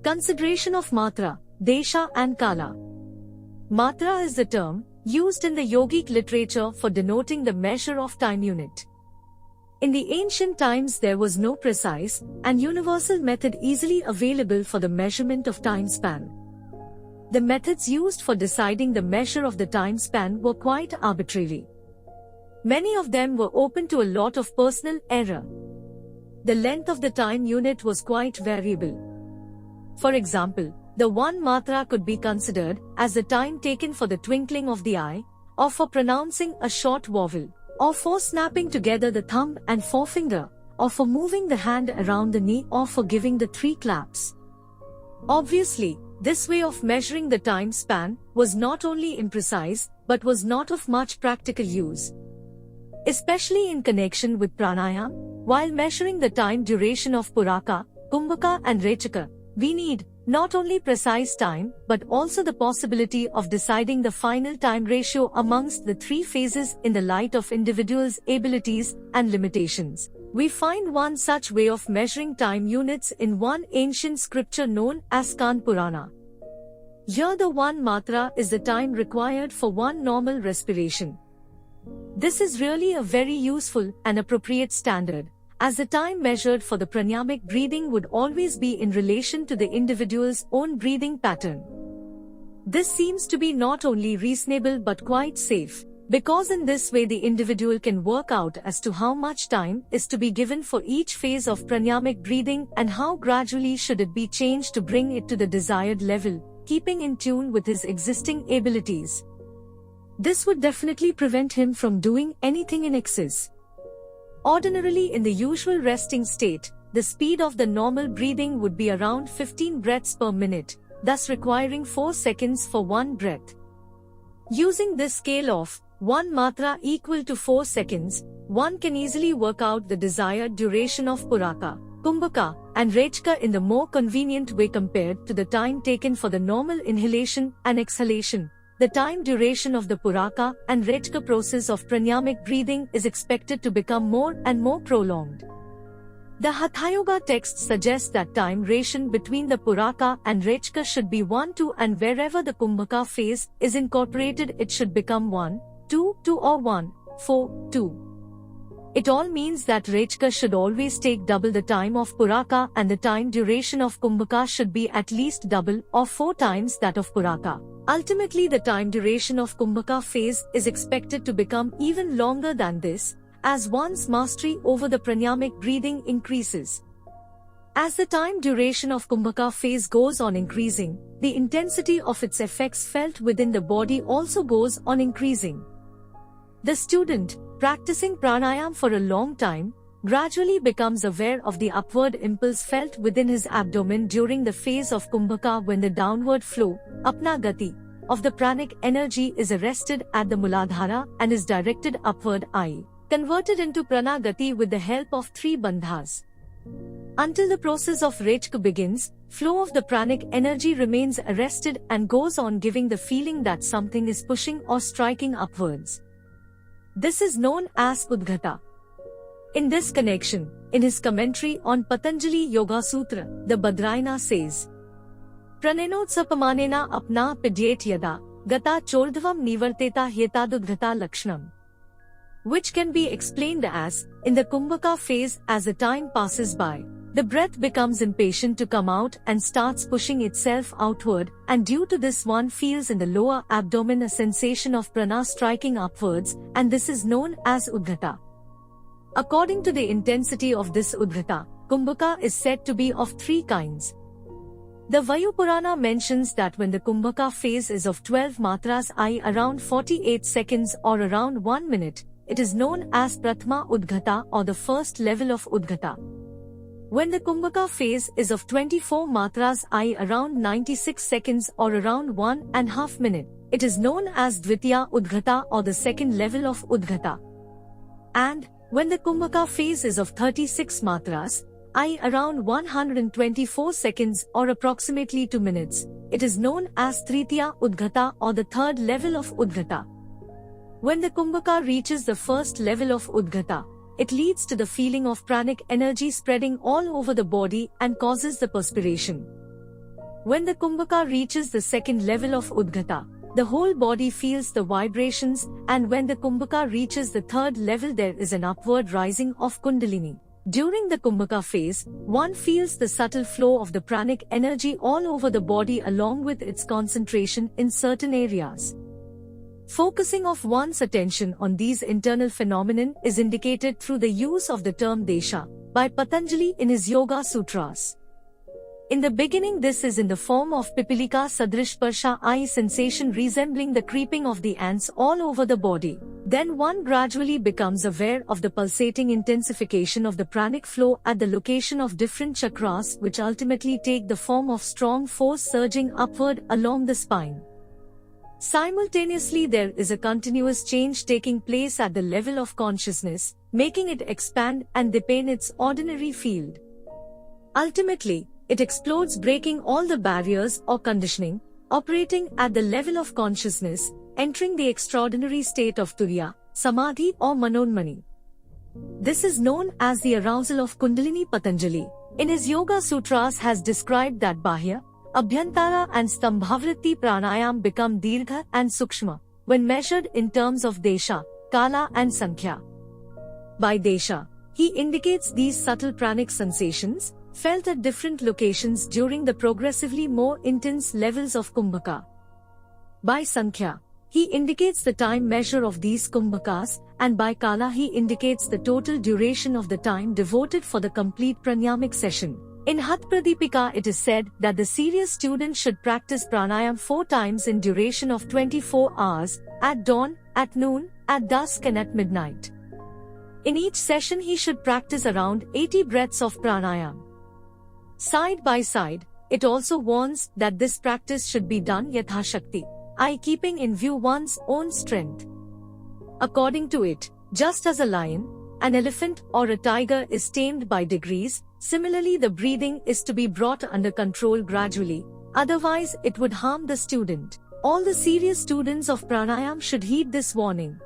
Consideration of Matra, Desha and Kala. Matra is the term used in the yogic literature for denoting the measure of time unit. In the ancient times there was no precise and universal method easily available for the measurement of time span. The methods used for deciding the measure of the time span were quite arbitrary. Many of them were open to a lot of personal error. The length of the time unit was quite variable. For example, the one matra could be considered as the time taken for the twinkling of the eye, or for pronouncing a short vowel, or for snapping together the thumb and forefinger, or for moving the hand around the knee, or for giving the 3 claps. Obviously, this way of measuring the time span was not only imprecise, but was not of much practical use. Especially in connection with pranayama, while measuring the time duration of puraka, kumbhaka and rechaka, we need not only precise time, but also the possibility of deciding the final time ratio amongst the 3 phases in the light of individuals' abilities and limitations. We find one such way of measuring time units in one ancient scripture known as Skand Purana. Here the one matra is the time required for one normal respiration. This is really a very useful and appropriate standard, as the time measured for the pranayamic breathing would always be in relation to the individual's own breathing pattern. This seems to be not only reasonable but quite safe, because in this way the individual can work out as to how much time is to be given for each phase of pranayamic breathing and how gradually should it be changed to bring it to the desired level, keeping in tune with his existing abilities. This would definitely prevent him from doing anything in excess. Ordinarily in the usual resting state, the speed of the normal breathing would be around 15 breaths per minute, thus requiring 4 seconds for one breath. Using this scale of 1 matra equal to 4 seconds, one can easily work out the desired duration of puraka, kumbhaka, and rechaka in the more convenient way compared to the time taken for the normal inhalation and exhalation. The time duration of the puraka and rechaka process of pranayamic breathing is expected to become more and more prolonged. The Hatha Yoga text suggests that time ration between the puraka and rechaka should be 1-2, and wherever the kumbhaka phase is incorporated it should become 1-2-2 or 1-4-2. It all means that rechaka should always take double the time of puraka and the time duration of kumbhaka should be at least double or 4 times that of puraka. Ultimately the time duration of kumbhaka phase is expected to become even longer than this, as one's mastery over the pranayamic breathing increases. As the time duration of kumbhaka phase goes on increasing, the intensity of its effects felt within the body also goes on increasing. The student, practicing pranayama for a long time, gradually becomes aware of the upward impulse felt within his abdomen during the phase of kumbhaka when the downward flow, apna gati, of the pranic energy is arrested at the Muladhara and is directed upward, i.e., converted into prana gati with the help of 3 bandhas. Until the process of rechaka begins, flow of the pranic energy remains arrested and goes on giving the feeling that something is pushing or striking upwards. This is known as udghata. In this connection, in his commentary on Patanjali Yoga Sutra, the Badrayana says, Pranenotsapamānena apna pidyet yada, gata choldhavam nivarteta hyetadudghata lakshanam. Which can be explained as, in the kumbhaka phase as the time passes by, the breath becomes impatient to come out and starts pushing itself outward, and due to this one feels in the lower abdomen a sensation of prana striking upwards, and this is known as udghata. According to the intensity of this udghata, kumbhaka is said to be of 3 kinds. The Vayu Purana mentions that when the kumbhaka phase is of 12 matras, i.e. around 48 seconds or around 1 minute, it is known as prathama udghata or the first level of udghata. When the kumbhaka phase is of 24 matras, i.e. around 96 seconds or around 1.5 minute, it is known as dvitiya udghata or the second level of udghata. And when the kumbhaka phase is of 36 matras, i.e. around 124 seconds or approximately 2 minutes, it is known as tritiya udghata or the third level of udghata. When the kumbhaka reaches the first level of udghata, it leads to the feeling of pranic energy spreading all over the body and causes the perspiration. When the kumbhaka reaches the second level of udghata, the whole body feels the vibrations, and when the kumbhaka reaches the third level there is an upward rising of Kundalini. During the kumbhaka phase, one feels the subtle flow of the pranic energy all over the body along with its concentration in certain areas. Focusing of one's attention on these internal phenomena is indicated through the use of the term desha by Patanjali in his Yoga Sutras. In the beginning this is in the form of pipilika sadrish parsha, i.e. sensation resembling the creeping of the ants all over the body. Then one gradually becomes aware of the pulsating intensification of the pranic flow at the location of different chakras, which ultimately take the form of strong force surging upward along the spine. Simultaneously there is a continuous change taking place at the level of consciousness, making it expand and deepen its ordinary field. Ultimately, it explodes, breaking all the barriers or conditioning, operating at the level of consciousness, entering the extraordinary state of Turiya, Samadhi or Manonmani. This is known as the arousal of Kundalini. Patanjali, in his Yoga Sutras, has described that Bahya, Abhyantara and Stambhavritti pranayam become Dirgha and Sukshma, when measured in terms of Desha, Kala and Sankhya. By Desha, he indicates these subtle pranic sensations, felt at different locations during the progressively more intense levels of kumbhaka. By Sankhya, he indicates the time measure of these kumbhakas, and by Kala he indicates the total duration of the time devoted for the complete pranayamic session. In Hat Pradipika it is said that the serious student should practice pranayam 4 times in duration of 24 hours, at dawn, at noon, at dusk and at midnight. In each session he should practice around 80 breaths of pranayam. Side by side, it also warns that this practice should be done yatha shakti, i.e. keeping in view one's own strength. According to it, just as a lion, an elephant or a tiger is tamed by degrees, similarly the breathing is to be brought under control gradually, otherwise it would harm the student. All the serious students of pranayam should heed this warning.